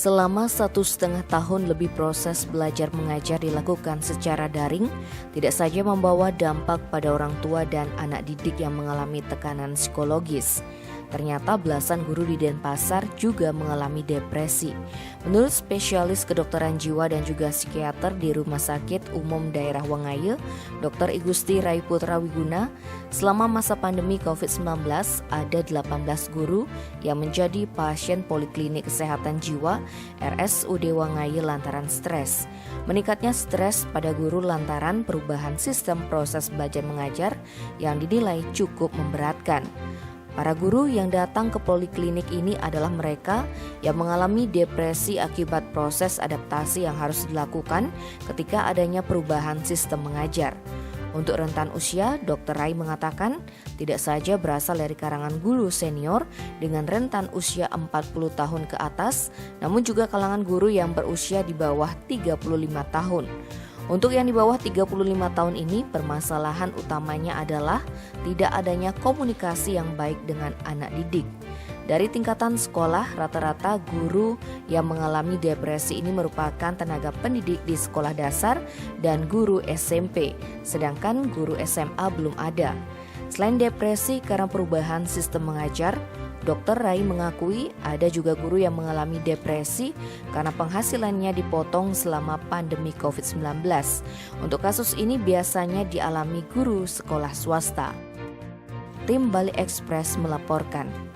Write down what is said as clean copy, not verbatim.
Selama 1,5 tahun lebih proses belajar mengajar dilakukan secara daring, tidak saja membawa dampak pada orang tua dan anak didik yang mengalami tekanan psikologis. Ternyata belasan guru di Denpasar juga mengalami depresi. Menurut spesialis kedokteran jiwa dan juga psikiater di Rumah Sakit Umum Daerah Wangaya, Dr. Igusti Raiputra Wiguna, selama masa pandemi COVID-19 ada 18 guru yang menjadi pasien Poliklinik Kesehatan Jiwa RSUD Wangaya lantaran stres. Meningkatnya stres pada guru lantaran perubahan sistem proses belajar mengajar yang dinilai cukup memberatkan. Para guru yang datang ke poliklinik ini adalah mereka yang mengalami depresi akibat proses adaptasi yang harus dilakukan ketika adanya perubahan sistem mengajar. Untuk rentan usia, Dr. Rai mengatakan tidak saja berasal dari kalangan guru senior dengan rentan usia 40 tahun ke atas, namun juga kalangan guru yang berusia di bawah 35 tahun. Untuk yang di bawah 35 tahun ini, permasalahan utamanya adalah tidak adanya komunikasi yang baik dengan anak didik. Dari tingkatan sekolah, rata-rata guru yang mengalami depresi ini merupakan tenaga pendidik di sekolah dasar dan guru SMP, sedangkan guru SMA belum ada. Selain depresi karena perubahan sistem mengajar, Dr. Rai mengakui ada juga guru yang mengalami depresi karena penghasilannya dipotong selama pandemi COVID-19. Untuk kasus ini biasanya dialami guru sekolah swasta. Tim Bali Express melaporkan.